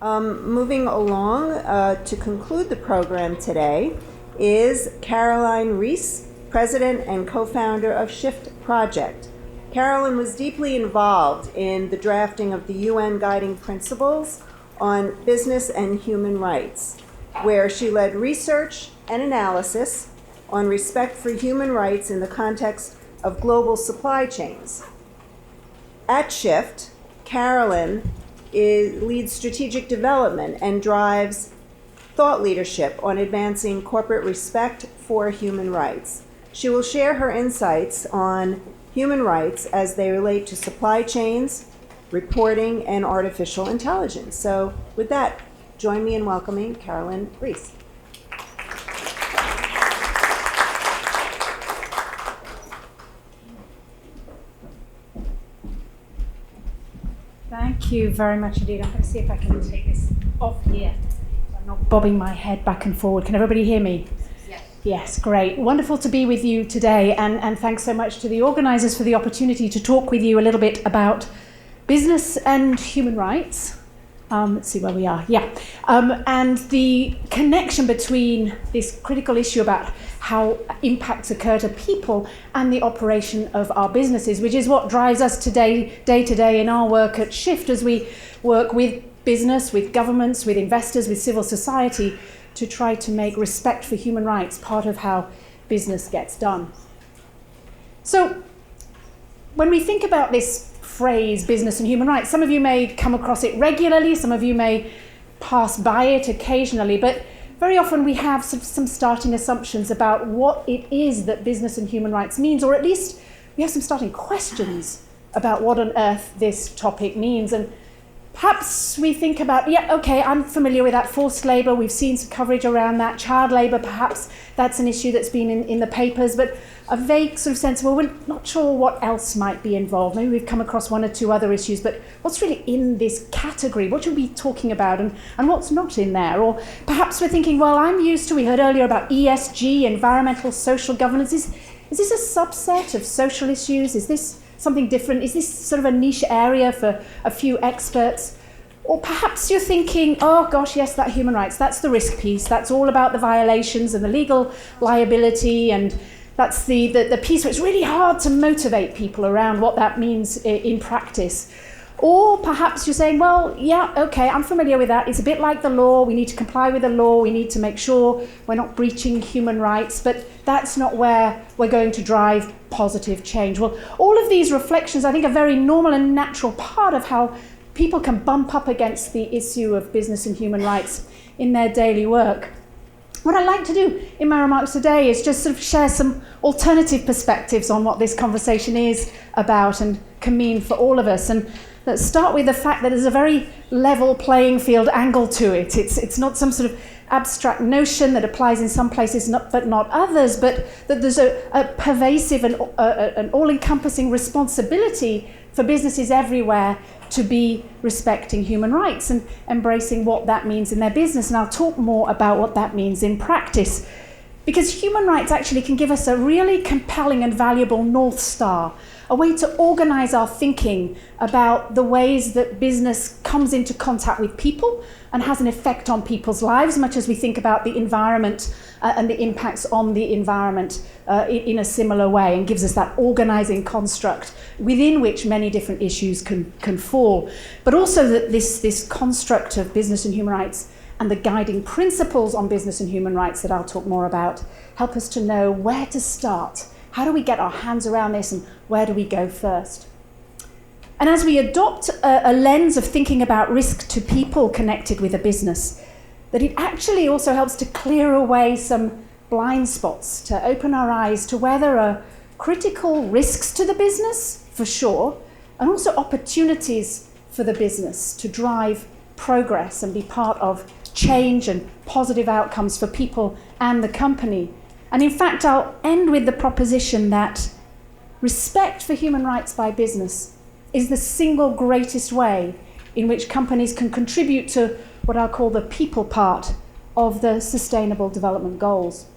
Moving along to conclude the program today is Caroline Reese, President and co-founder of Shift Project. Carolyn was deeply involved in the drafting of the UN Guiding Principles on Business and Human Rights, where she led research and analysis on respect for human rights in the context of global supply chains. At Shift, Carolyn leads strategic development and drives thought leadership on advancing corporate respect for human rights. She will share her insights on human rights as they relate to supply chains, reporting, and artificial intelligence. So with that, join me in welcoming Carolyn Reese. Thank you very much indeed. I'm going to see if I can take this off here so I'm not bobbing my head back and forward. Can everybody hear me? Yes, great. Wonderful to be with you today, and thanks so much to the organisers for the opportunity to talk with you a little bit about business and human rights. Let's see where we are. And the connection between this critical issue about how impacts occur to people and the operation of our businesses, which is what drives us today, day to day in our work at Shift as we work with business, with governments, with investors, with civil society to try to make respect for human rights part of how business gets done. So when we think about this phrase, business and human rights, some of you may come across it regularly, some of you may pass by it occasionally, but very often we have some starting assumptions about what it is that business and human rights means, or at least we have some starting questions about what on earth this topic means. And perhaps we think about, I'm familiar with that, forced labour, we've seen some coverage around that, child labour, perhaps that's an issue that's been in the papers, but a vague sort of sense, well, we're not sure what else might be involved. Maybe we've come across one or two other issues, but what's really in this category? What should we be talking about and what's not in there? Or perhaps we're thinking, well, we heard earlier about ESG, environmental social governance. Is this a subset of social issues? Is this something different? Is this sort of a niche area for a few experts? Or perhaps you're thinking, oh gosh, yes, that human rights, that's the risk piece. That's all about the violations and the legal liability, and that's the piece where it's really hard to motivate people around what that means in practice. Or perhaps you're saying, well, I'm familiar with that. It's a bit like the law. We need to comply with the law. We need to make sure we're not breaching human rights, but that's not where we're going to drive positive change. Well, all of these reflections, I think, are very normal and natural part of how people can bump up against the issue of business and human rights in their daily work. What I'd like to do in my remarks today is just sort of share some alternative perspectives on what this conversation is about and can mean for all of us. And let's start with the fact that there's a very level playing field angle to it. It's not some sort of abstract notion that applies in some places but not others, but that there's a pervasive and an all-encompassing responsibility for businesses everywhere to be respecting human rights and embracing what that means in their business. And I'll talk more about what that means in practice, because human rights actually can give us a really compelling and valuable North Star, a way to organize our thinking about the ways that business comes into contact with people and has an effect on people's lives, much as we think about the environment and the impacts on the environment in a similar way, and gives us that organizing construct within which many different issues can fall. But also that this construct of business and human rights and the guiding principles on business and human rights that I'll talk more about help us to know where to start. How do we get our hands around this, and where do we go first? And as we adopt a lens of thinking about risk to people connected with a business, that it actually also helps to clear away some blind spots, to open our eyes to where there are critical risks to the business, for sure, and also opportunities for the business to drive progress and be part of change and positive outcomes for people and the company. And in fact, I'll end with the proposition that respect for human rights by business is the single greatest way in which companies can contribute to what I'll call the people part of the Sustainable Development Goals.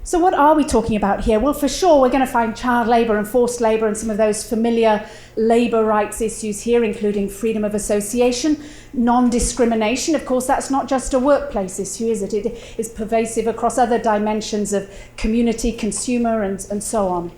So what are we talking about here? Well, for sure, we're going to find child labour and forced labour and some of those familiar labour rights issues here, including freedom of association, non-discrimination. Of course, that's not just a workplace issue, is it? It is pervasive across other dimensions of community, consumer, and so on.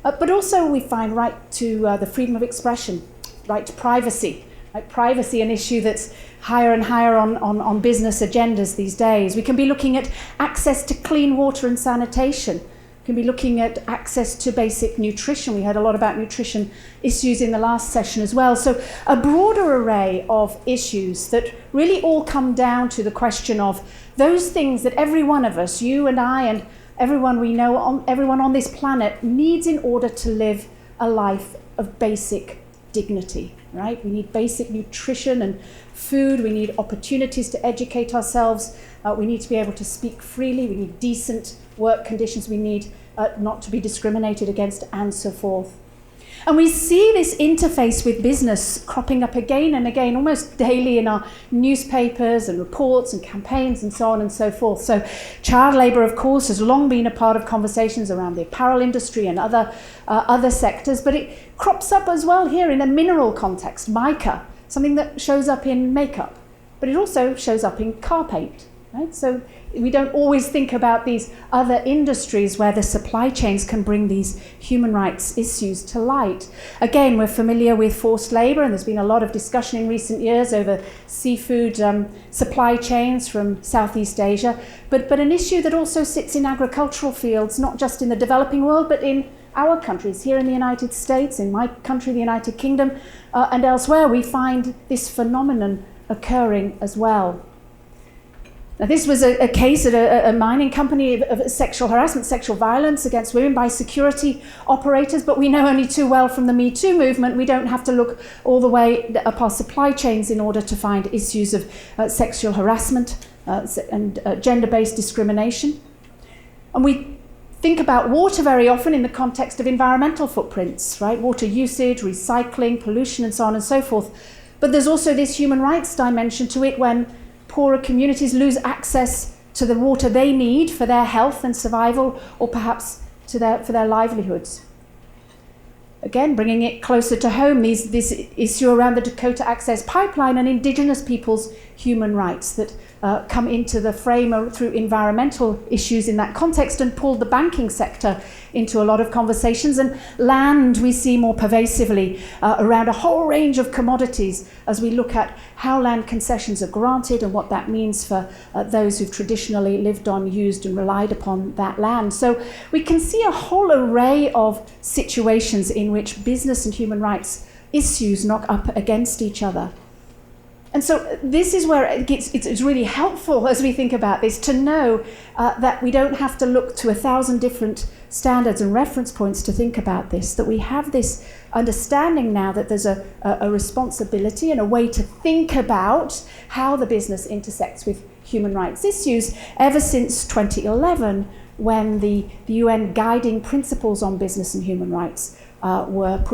But also we find right to the freedom of expression, right to privacy. Right? Privacy, an issue that's higher and higher on business agendas these days. We can be looking at access to clean water and sanitation. We can be looking at access to basic nutrition. We heard a lot about nutrition issues in the last session as well. So a broader array of issues that really all come down to the question of those things that every one of us, you and I and everyone we know, everyone on this planet needs in order to live a life of basic dignity, right? We need basic nutrition and food. We need opportunities to educate ourselves. We need to be able to speak freely. We need decent work conditions. We need not to be discriminated against, and so forth. And we see this interface with business cropping up again and again, almost daily in our newspapers and reports and campaigns and so on and so forth. So child labour, of course, has long been a part of conversations around the apparel industry and other sectors, but it crops up as well here in a mineral context, mica, something that shows up in makeup, but it also shows up in car paint, right? So we don't always think about these other industries where the supply chains can bring these human rights issues to light. Again, we're familiar with forced labour, and there's been a lot of discussion in recent years over seafood supply chains from Southeast Asia, but an issue that also sits in agricultural fields, not just in the developing world, but in our countries, here in the United States, in my country, the United Kingdom, and elsewhere, we find this phenomenon occurring as well. Now, this was a case at a mining company of sexual harassment, sexual violence against women by security operators, but we know only too well from the Me Too movement, we don't have to look all the way up our supply chains in order to find issues of sexual harassment and gender-based discrimination. And we think about water very often in the context of environmental footprints, right? Water usage, recycling, pollution, and so on and so forth. But there's also this human rights dimension to it when poorer communities lose access to the water they need for their health and survival, or perhaps for their livelihoods. Again, bringing it closer to home, this issue around the Dakota Access Pipeline and Indigenous peoples' human rights that come into the frame through environmental issues in that context, and pulled the banking sector into a lot of conversations. And land we see more pervasively around a whole range of commodities as we look at how land concessions are granted and what that means for those who've traditionally lived on, used and relied upon that land. So we can see a whole array of situations in which business and human rights issues knock up against each other. And so this is where it's really helpful as we think about this to know that we don't have to look to 1,000 different standards and reference points to think about this, that we have this understanding now that there's a responsibility and a way to think about how the business intersects with human rights issues ever since 2011, when the UN guiding principles on business and human rights were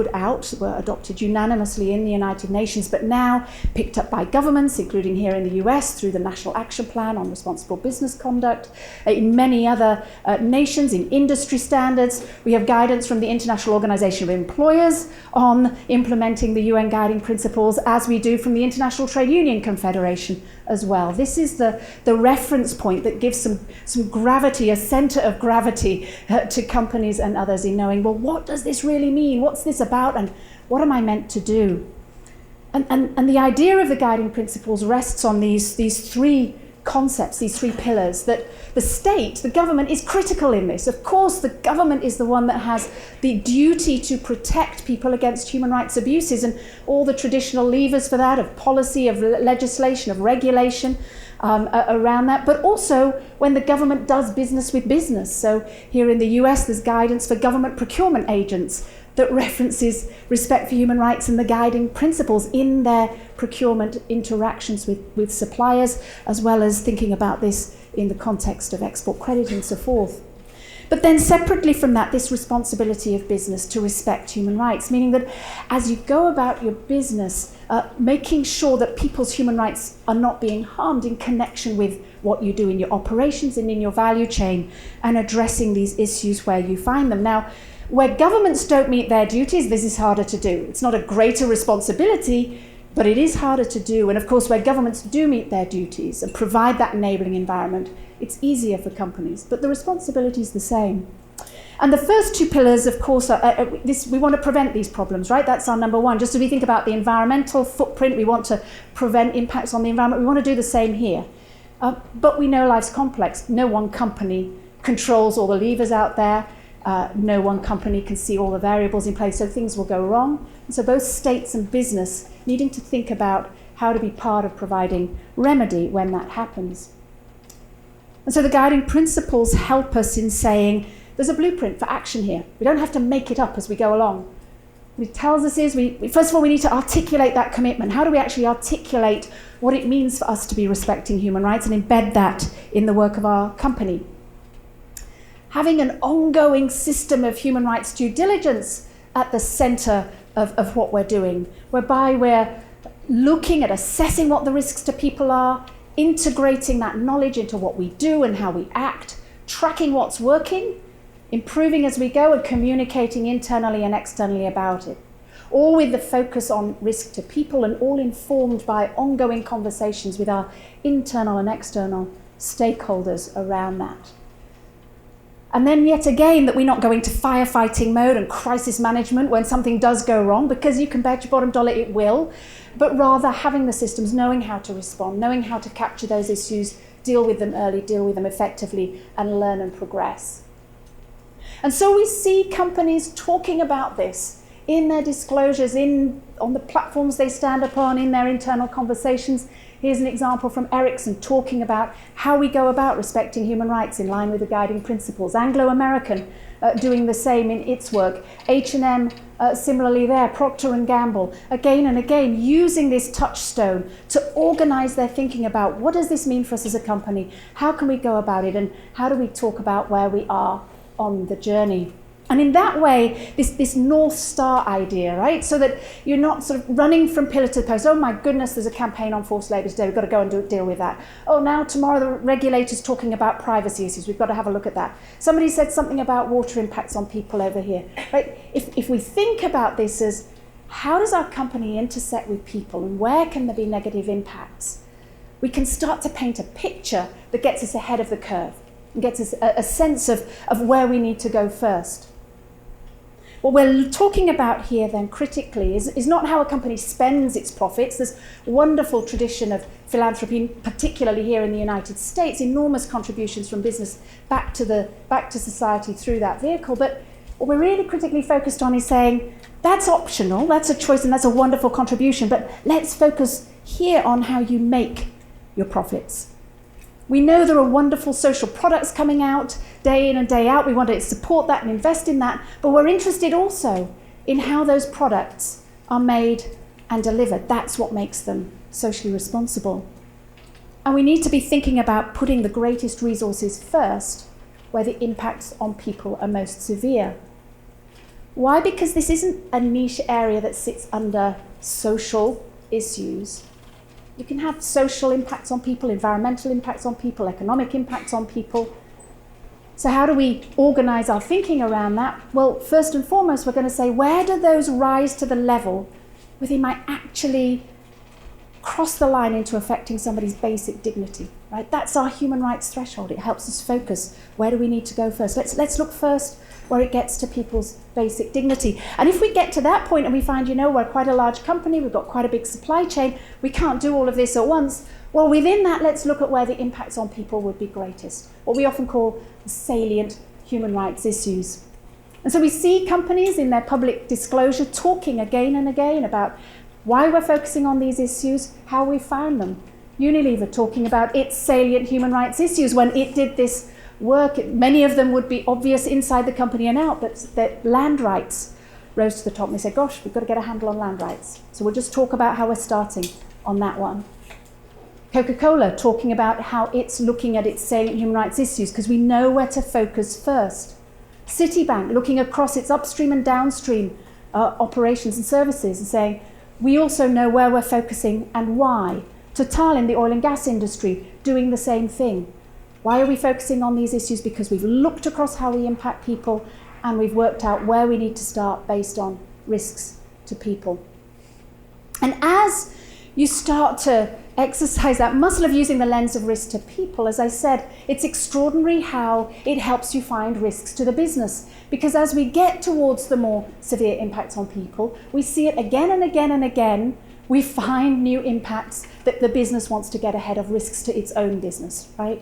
adopted unanimously in the United Nations, but now picked up by governments, including here in the US through the National Action Plan on Responsible Business Conduct, in many other nations, in industry standards. We have guidance from the International Organization of Employers on implementing the UN guiding principles, as we do from the International Trade Union Confederation as well. This is the reference point that gives some gravity, a center of gravity to companies and others in knowing, well, what does this really mean? What's this about? And what am I meant to do? And the idea of the guiding principles rests on these three concepts, these three pillars, that the state, the government, is critical in this. Of course, the government is the one that has the duty to protect people against human rights abuses, and all the traditional levers for that, of policy, of legislation, of regulation around that, but also when the government does business with business. So here in the US, there's guidance for government procurement agents that references respect for human rights and the guiding principles in their procurement interactions with suppliers, as well as thinking about this in the context of export credit and so forth. But then separately from that, this responsibility of business to respect human rights, meaning that as you go about your business, making sure that people's human rights are not being harmed in connection with what you do in your operations and in your value chain, and addressing these issues where you find them. Now, where governments don't meet their duties, this is harder to do. It's not a greater responsibility, but it is harder to do. And of course, where governments do meet their duties and provide that enabling environment, it's easier for companies, but the responsibility is the same. And the first two pillars, of course, are we want to prevent these problems, right? That's our number one. Just as we think about the environmental footprint, we want to prevent impacts on the environment. We want to do the same here. But we know life's complex. No one company controls all the levers out there. No one company can see all the variables in place, so things will go wrong. And so both states and business needing to think about how to be part of providing remedy when that happens. And so the guiding principles help us in saying there's a blueprint for action here. We don't have to make it up as we go along. What it tells us is, first of all, we need to articulate that commitment. How do we actually articulate what it means for us to be respecting human rights and embed that in the work of our company? Having an ongoing system of human rights due diligence at the center of what we're doing, whereby we're looking at assessing what the risks to people are, integrating that knowledge into what we do and how we act, tracking what's working, improving as we go, and communicating internally and externally about it. All with the focus on risk to people, and all informed by ongoing conversations with our internal and external stakeholders around that. And then yet again, that we're not going to firefighting mode and crisis management when something does go wrong, because you can bet your bottom dollar it will, but rather having the systems, knowing how to respond, knowing how to capture those issues, deal with them early, deal with them effectively, and learn and progress. And so we see companies talking about this in their disclosures, on the platforms they stand upon, in their internal conversations. Here's an example from Ericsson talking about how we go about respecting human rights in line with the guiding principles. Anglo American doing the same in its work. H&M similarly there. Procter & Gamble again and again using this touchstone to organize their thinking about what does this mean for us as a company? How can we go about it? And how do we talk about where we are on the journey? And in that way, this North Star idea, right? So that you're not sort of running from pillar to post. Oh my goodness, there's a campaign on forced labour today. We've got to go and deal with that. Oh, now tomorrow the regulator's talking about privacy issues. We've got to have a look at that. Somebody said something about water impacts on people over here, right? If we think about this as how does our company intersect with people and where can there be negative impacts, we can start to paint a picture that gets us ahead of the curve and gets us a sense of where we need to go first. What we're talking about here then critically is not how a company spends its profits. There's a wonderful tradition of philanthropy, particularly here in the United States, enormous contributions from business back to society through that vehicle. But what we're really critically focused on is saying that's optional, that's a choice, and that's a wonderful contribution, but let's focus here on how you make your profits. We know there are wonderful social products coming out day in and day out. We want to support that and invest in that. But we're interested also in how those products are made and delivered. That's what makes them socially responsible. And we need to be thinking about putting the greatest resources first where the impacts on people are most severe. Why? Because this isn't a niche area that sits under social issues. You can have social impacts on people, environmental impacts on people, economic impacts on people. So how do we organize our thinking around that? Well, first and foremost, we're going to say, where do those rise to the level where they might actually cross the line into affecting somebody's basic dignity, right? That's our human rights threshold. It helps us focus. Where do we need to go first? Let's look first where it gets to people's basic dignity. And if we get to that point and we find, we're quite a large company, we've got quite a big supply chain, we can't do all of this at once, well, within that, let's look at where the impacts on people would be greatest, what we often call salient human rights issues. And so we see companies in their public disclosure talking again and again about why we're focusing on these issues, how we found them. Unilever talking about its salient human rights issues when it did this work. Many of them would be obvious inside the company and out, but that land rights rose to the top. And they said, gosh, we've got to get a handle on land rights. So we'll just talk about how we're starting on that one. Coca-Cola talking about how it's looking at its salient human rights issues because we know where to focus first. Citibank looking across its upstream and downstream operations and services and saying, we also know where we're focusing and why. Total in the oil and gas industry doing the same thing. Why are we focusing on these issues? Because we've looked across how we impact people and we've worked out where we need to start based on risks to people. And as you start to exercise that muscle of using the lens of risk to people, as I said, it's extraordinary how it helps you find risks to the business. Because as we get towards the more severe impacts on people, we see it again and again and again, we find new impacts that the business wants to get ahead of risks to its own business, right?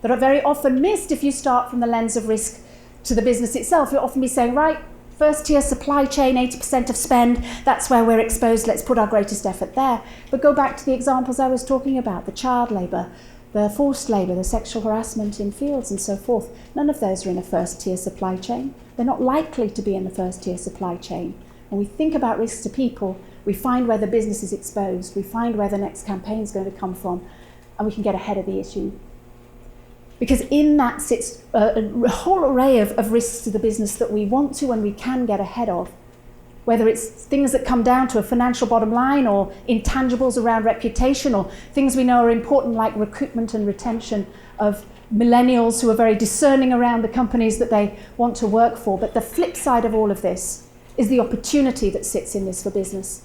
That are very often missed if you start from the lens of risk to the business itself. You'll often be saying, right, first tier supply chain, 80% of spend, that's where we're exposed, let's put our greatest effort there. But go back to the examples I was talking about, the child labour, the forced labour, the sexual harassment in fields and so forth. None of those are in a first tier supply chain. They're not likely to be in the first tier supply chain. When we think about risks to people, we find where the business is exposed, we find where the next campaign is going to come from, and we can get ahead of the issue. Because in that sits a whole array of risks to the business that we want to and we can get ahead of, whether it's things that come down to a financial bottom line or intangibles around reputation or things we know are important like recruitment and retention of millennials who are very discerning around the companies that they want to work for. But the flip side of all of this is the opportunity that sits in this for business.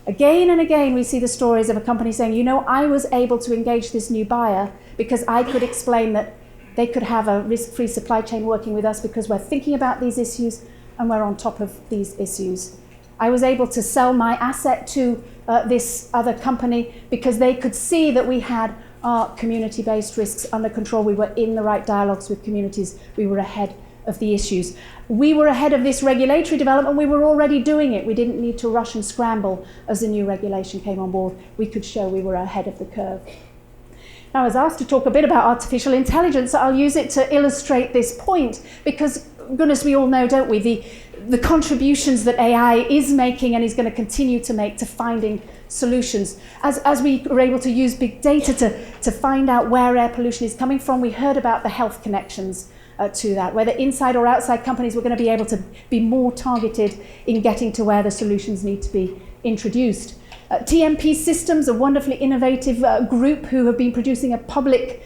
Again and again, we see the stories of a company saying, you know, I was able to engage this new buyer because I could explain that they could have a risk-free supply chain working with us because we're thinking about these issues and we're on top of these issues. I was able to sell my asset to this other company because they could see that we had our community-based risks under control. We were in the right dialogues with communities. We were ahead of the issues. We were ahead of this regulatory development. We were already doing it. We didn't need to rush and scramble as the new regulation came on board. We could show we were ahead of the curve. Now, I was asked to talk a bit about artificial intelligence. So I'll use it to illustrate this point because, goodness, we all know, don't we, the contributions that AI is making and is going to continue to make to finding solutions. As we are able to use big data to find out where air pollution is coming from, we heard about the health connections to that, whether inside or outside companies, we're going to be able to be more targeted in getting to where the solutions need to be introduced. TMP Systems, a wonderfully innovative group who have been producing a public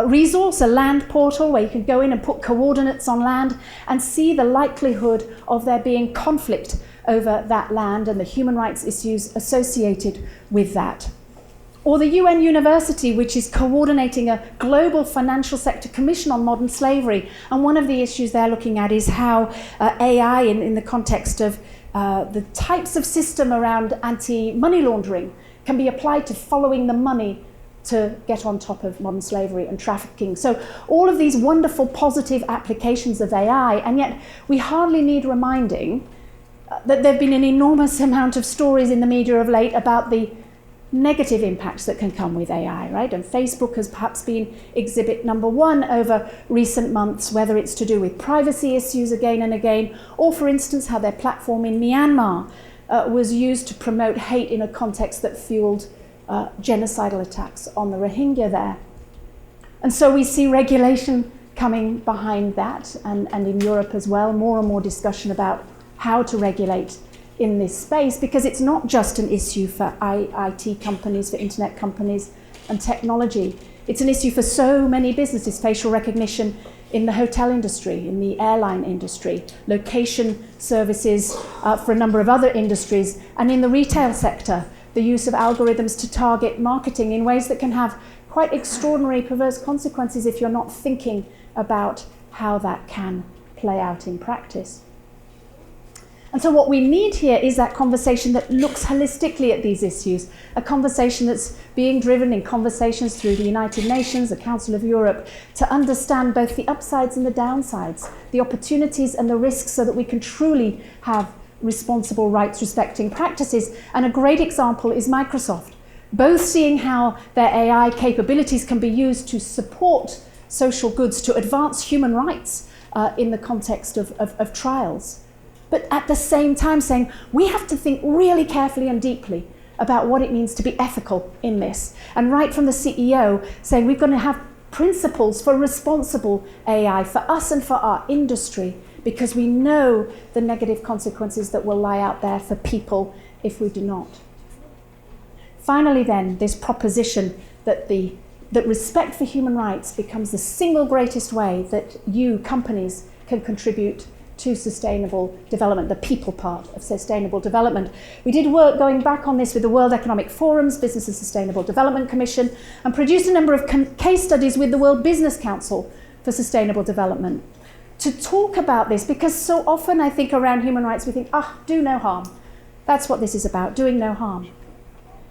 resource, a land portal where you can go in and put coordinates on land and see the likelihood of there being conflict over that land and the human rights issues associated with that. Or the UN University, which is coordinating a global financial sector commission on modern slavery. And one of the issues they're looking at is how AI, in the context of the types of system around anti-money laundering, can be applied to following the money to get on top of modern slavery and trafficking. So all of these wonderful positive applications of AI, and yet we hardly need reminding that there have been an enormous amount of stories in the media of late about the negative impacts that can come with AI, right? And Facebook has perhaps been exhibit number one over recent months, whether it's to do with privacy issues again and again, or for instance, how their platform in Myanmar was used to promote hate in a context that fueled genocidal attacks on the Rohingya there. And so we see regulation coming behind that, and in Europe as well, more and more discussion about how to regulate in this space, because it's not just an issue for IT companies, for internet companies and technology. It's an issue for so many businesses, facial recognition in the hotel industry, in the airline industry, location services for a number of other industries, and in the retail sector, the use of algorithms to target marketing in ways that can have quite extraordinary perverse consequences if you're not thinking about how that can play out in practice. And so what we need here is that conversation that looks holistically at these issues, a conversation that's being driven in conversations through the United Nations, the Council of Europe, to understand both the upsides and the downsides, the opportunities and the risks, so that we can truly have responsible rights-respecting practices. And a great example is Microsoft, both seeing how their AI capabilities can be used to support social goods, to advance human rights in the context of trials. But at the same time saying, we have to think really carefully and deeply about what it means to be ethical in this. And right from the CEO saying we're going to have principles for responsible AI for us and for our industry, because we know the negative consequences that will lie out there for people if we do not. Finally then, this proposition that respect for human rights becomes the single greatest way that you, companies, can contribute to sustainable development, the people part of sustainable development. We did work going back on this with the World Economic Forum's Business and Sustainable Development Commission, and produced a number of case studies with the World Business Council for Sustainable Development to talk about this, because so often I think around human rights we think, do no harm. That's what this is about, doing no harm.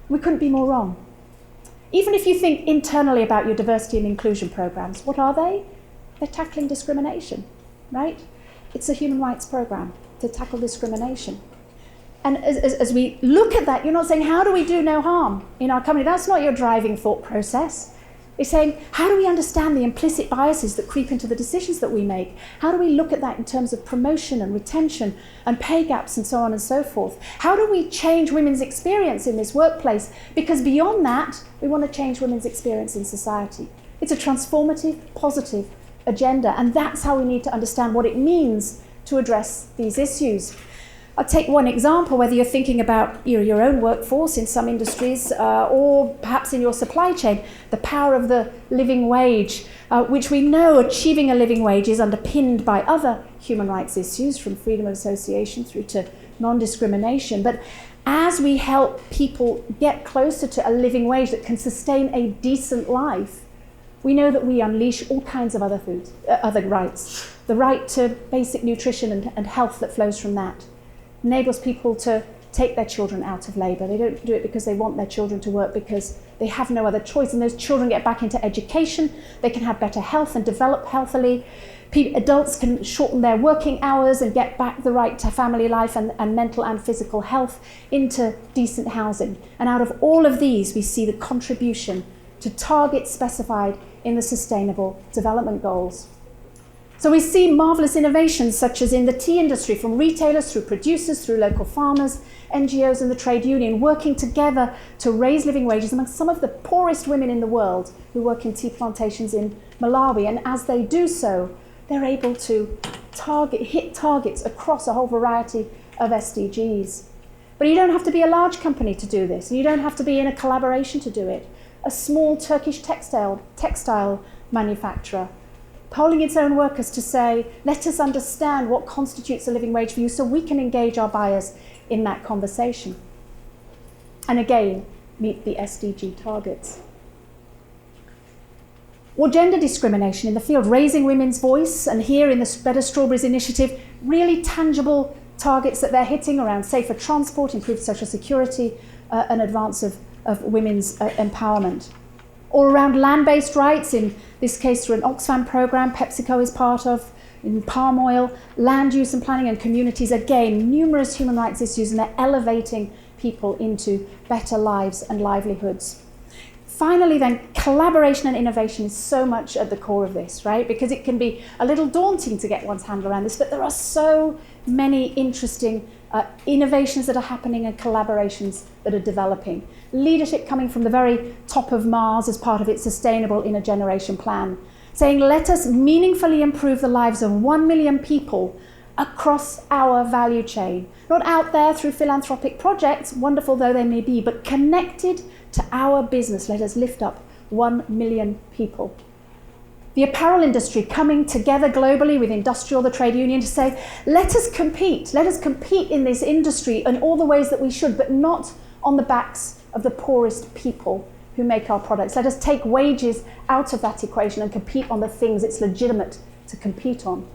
We couldn't be more wrong. Even if you think internally about your diversity and inclusion programs, what are they? They're tackling discrimination, right? It's a human rights program to tackle discrimination. And as we look at that, you're not saying, how do we do no harm in our company? That's not your driving thought process. You're saying, how do we understand the implicit biases that creep into the decisions that we make? How do we look at that in terms of promotion and retention and pay gaps and so on and so forth? How do we change women's experience in this workplace? Because beyond that, we want to change women's experience in society. It's a transformative, positive agenda, and that's how we need to understand what it means to address these issues. I'll take one example, whether you're thinking about your own workforce in some industries or perhaps in your supply chain, the power of the living wage, which we know achieving a living wage is underpinned by other human rights issues, from freedom of association through to non-discrimination. But as we help people get closer to a living wage that can sustain a decent life, we know that we unleash all kinds of other rights. The right to basic nutrition and health that flows from that enables people to take their children out of labour. They don't do it because they want their children to work, because they have no other choice. And those children get back into education, they can have better health and develop healthily. Adults can shorten their working hours and get back the right to family life and mental and physical health into decent housing. And out of all of these, we see the contribution to targets specified in the Sustainable Development Goals. So we see marvellous innovations such as in the tea industry, from retailers through producers, through local farmers, NGOs and the trade union, working together to raise living wages among some of the poorest women in the world who work in tea plantations in Malawi. And as they do so, they're able to hit targets across a whole variety of SDGs. But you don't have to be a large company to do this. You don't have to be in a collaboration to do it. A small Turkish textile manufacturer polling its own workers to say, let us understand what constitutes a living wage for you so we can engage our buyers in that conversation. And again, meet the SDG targets. Or gender discrimination in the field, raising women's voice, and here in the Better Strawberries initiative, really tangible targets that they're hitting around safer transport, improved social security, and advance of women's empowerment. Or around land-based rights, in this case through an Oxfam programme PepsiCo is part of, in palm oil, land use and planning and communities, again, numerous human rights issues, and they're elevating people into better lives and livelihoods. Finally then, collaboration and innovation is so much at the core of this, right? Because it can be a little daunting to get one's hand around this, but there are so many interesting innovations that are happening and collaborations that are developing. Leadership coming from the very top of Mars as part of its Sustainable in a Generation plan, saying let us meaningfully improve the lives of 1 million people across our value chain. Not out there through philanthropic projects, wonderful though they may be, but connected to our business. Let us lift up 1 million people. The apparel industry coming together globally with industrial, the trade union, to say, let us compete in this industry in all the ways that we should, but not on the backs of the poorest people who make our products. Let us take wages out of that equation and compete on the things it's legitimate to compete on.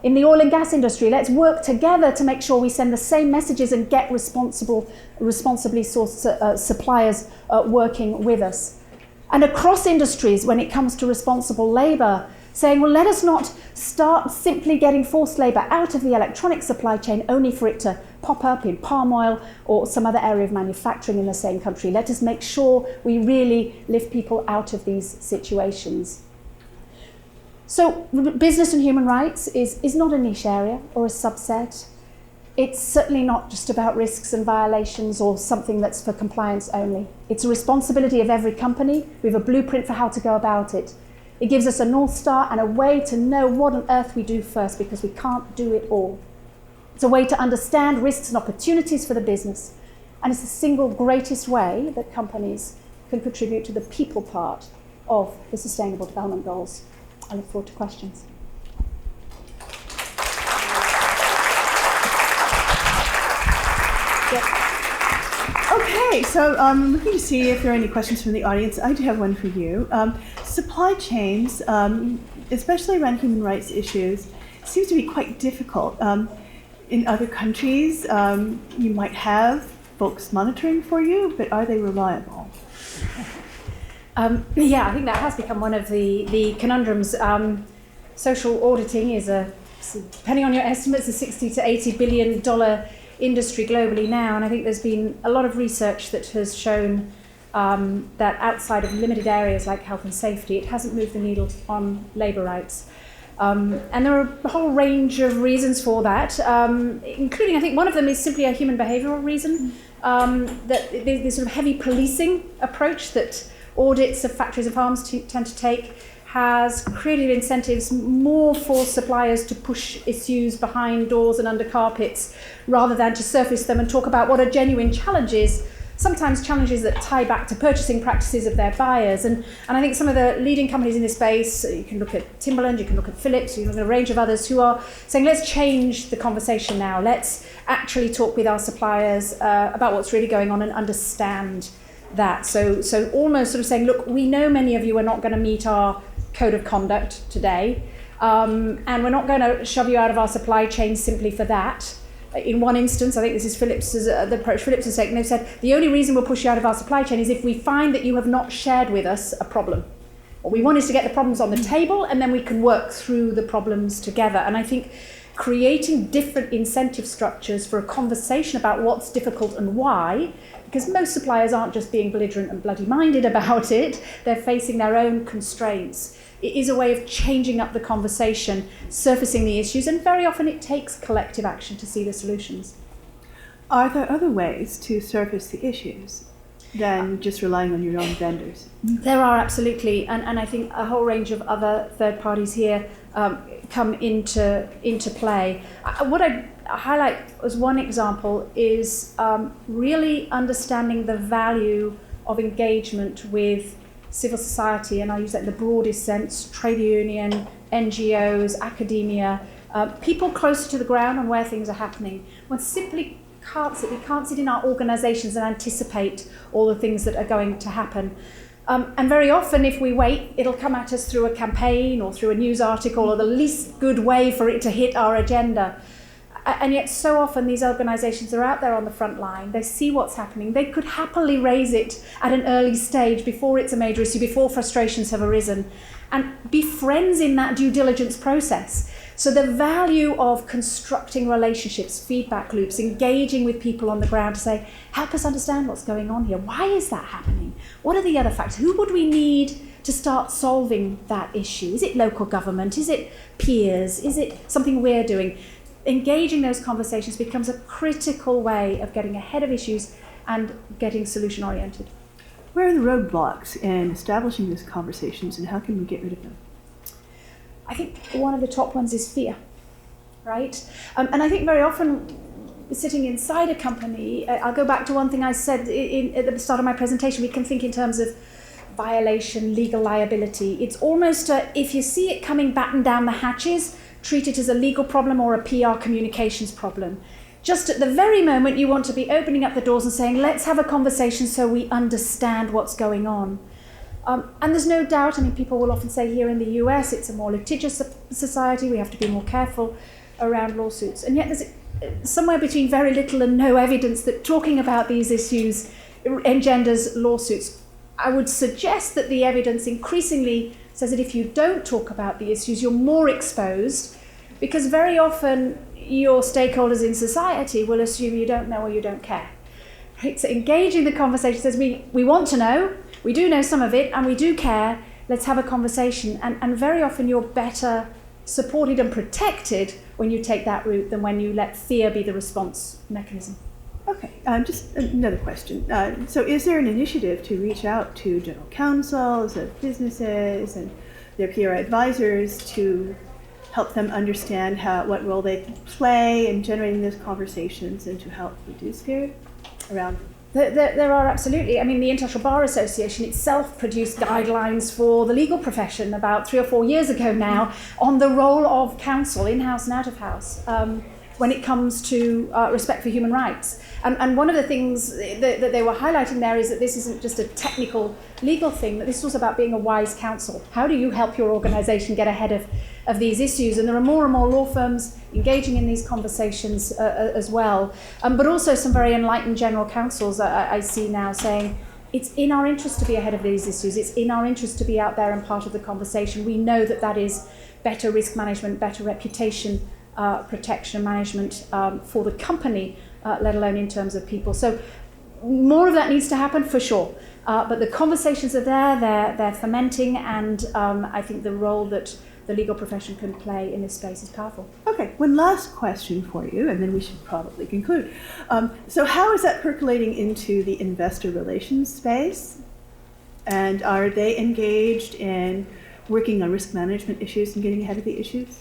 In the oil and gas industry, let's work together to make sure we send the same messages and get responsibly sourced suppliers working with us. And across industries, when it comes to responsible labour, saying, well, let us not start simply getting forced labour out of the electronic supply chain only for it to pop up in palm oil or some other area of manufacturing in the same country. Let us make sure we really lift people out of these situations. So business and human rights is not a niche area or a subset. It's certainly not just about risks and violations or something that's for compliance only. It's a responsibility of every company. We have a blueprint for how to go about it. It gives us a North Star and a way to know what on earth we do first, because we can't do it all. It's a way to understand risks and opportunities for the business. And it's the single greatest way that companies can contribute to the people part of the Sustainable Development Goals. I look forward to questions. Okay, so I'm looking to see if there are any questions from the audience. I do have one for you. Supply chains, especially around human rights issues, seems to be quite difficult. In other countries, you might have folks monitoring for you, but are they reliable? Yeah, I think that has become one of the conundrums. Social auditing is depending on your estimates, a $60 to $80 billion industry globally now, and I think there's been a lot of research that has shown that outside of limited areas like health and safety, it hasn't moved the needle on labour rights. And there are a whole range of reasons for that, including, I think one of them is simply a human behavioural reason, that this sort of heavy policing approach that audits of factories and farms tend to take has created incentives more for suppliers to push issues behind doors and under carpets rather than to surface them and talk about what are genuine challenges, sometimes challenges that tie back to purchasing practices of their buyers. And I think some of the leading companies in this space, you can look at Timberland, you can look at Philips, you can look at a range of others who are saying, let's change the conversation now. Let's actually talk with our suppliers about what's really going on and understand that. So almost sort of saying, look, we know many of you are not going to meet our code of conduct today, and we're not going to shove you out of our supply chain simply for that. In one instance, I think this is Philips's, the approach Philips has taken, they've said, the only reason we'll push you out of our supply chain is if we find that you have not shared with us a problem. What we want is to get the problems on the table, and then we can work through the problems together. And I think creating different incentive structures for a conversation about what's difficult and why, because most suppliers aren't just being belligerent and bloody-minded about it, they're facing their own constraints. It is a way of changing up the conversation, surfacing the issues, and very often it takes collective action to see the solutions. Are there other ways to surface the issues than just relying on your own vendors? There are, absolutely, and I think a whole range of other third parties here come into play. What I highlight as one example is really understanding the value of engagement with civil society, and I use that in the broadest sense, trade union, NGOs, academia, people closer to the ground and where things are happening. One simply we can't sit in our organisations and anticipate all the things that are going to happen. And very often, if we wait, it'll come at us through a campaign or through a news article or the least good way for it to hit our agenda. And yet so often these organisations are out there on the front line. They see what's happening. They could happily raise it at an early stage before it's a major issue, before frustrations have arisen, and be friends in that due diligence process. So the value of constructing relationships, feedback loops, engaging with people on the ground to say, help us understand what's going on here. Why is that happening? What are the other factors? Who would we need to start solving that issue? Is it local government? Is it peers? Is it something we're doing? Engaging those conversations becomes a critical way of getting ahead of issues and getting solution oriented. Where are the roadblocks in establishing these conversations, and how can we get rid of them? I think one of the top ones is fear, right? And I think very often sitting inside a company, I'll go back to one thing I said at the start of my presentation, we can think in terms of violation, legal liability. It's almost if you see it coming batten down the hatches, treat it as a legal problem or a PR communications problem. Just at the very moment you want to be opening up the doors and saying, let's have a conversation so we understand what's going on. And there's no doubt, I mean, people will often say here in the US, it's a more litigious society, we have to be more careful around lawsuits. And yet there's somewhere between very little and no evidence that talking about these issues engenders lawsuits. I would suggest that the evidence increasingly says that if you don't talk about the issues, you're more exposed, because very often your stakeholders in society will assume you don't know or you don't care. Right? So engaging the conversation says we want to know, we do know some of it, and we do care, let's have a conversation. And very often you're better supported and protected when you take that route than when you let fear be the response mechanism. Okay, just another question. So is there an initiative to reach out to general counsels of businesses and their PR advisors to help them understand what role they play in generating those conversations and to help reduce fear around? There are absolutely. I mean, the International Bar Association itself produced guidelines for the legal profession about 3 or 4 years ago now on the role of counsel, in-house and out of house, when it comes to respect for human rights. And one of the things that they were highlighting there is that this isn't just a technical legal thing, that this was about being a wise counsel. How do you help your organization get ahead of these issues? And there are more and more law firms engaging in these conversations as well. But also some very enlightened general counsels I see now saying, it's in our interest to be ahead of these issues. It's in our interest to be out there and part of the conversation. We know that is better risk management, better reputation protection and management for the company, let alone in terms of people. So more of that needs to happen for sure. But the conversations are there, they're fermenting, and I think the role that the legal profession can play in this space is powerful. Okay, one last question for you, and then we should probably conclude. So how is that percolating into the investor relations space? And are they engaged in working on risk management issues and getting ahead of the issues?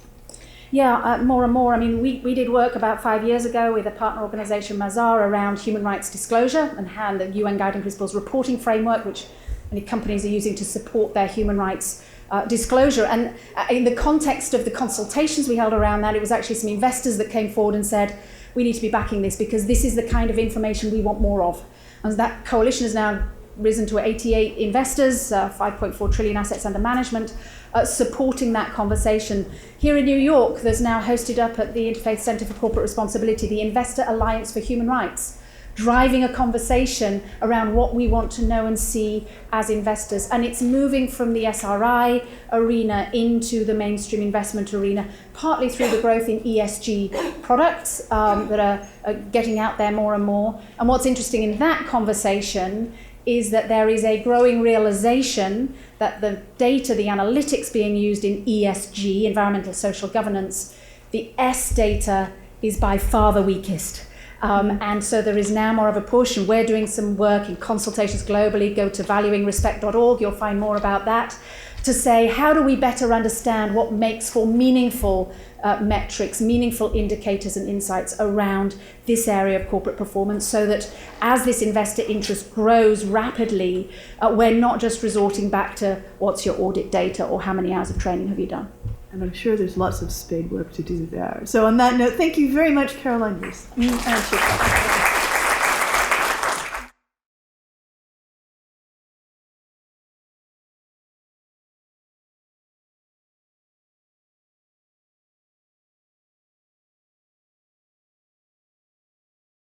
Yeah, more and more. I mean, we did work about 5 years ago with a partner organisation, Mazar, around human rights disclosure and the UN Guiding Principles reporting framework, which many companies are using to support their human rights disclosure. And in the context of the consultations we held around that, it was actually some investors that came forward and said, we need to be backing this because this is the kind of information we want more of. And that coalition has now risen to 88 investors, 5.4 trillion assets under management, supporting that conversation. Here in New York, there's now hosted up at the Interfaith Center for Corporate Responsibility, the Investor Alliance for Human Rights, driving a conversation around what we want to know and see as investors. And it's moving from the SRI arena into the mainstream investment arena, partly through the growth in ESG products that are getting out there more and more. And what's interesting in that conversation is that there is a growing realization that the data, the analytics being used in ESG, environmental social governance, the S data is by far the weakest. And so there is now more of a push, and we're doing some work in consultations globally. Go to valuingrespect.org, you'll find more about that, to say how do we better understand what makes for meaningful metrics, meaningful indicators and insights around this area of corporate performance, so that as this investor interest grows rapidly, we're not just resorting back to what's your audit data or how many hours of training have you done. And I'm sure there's lots of spade work to do there. So on that note, thank you very much, Caroline Rees.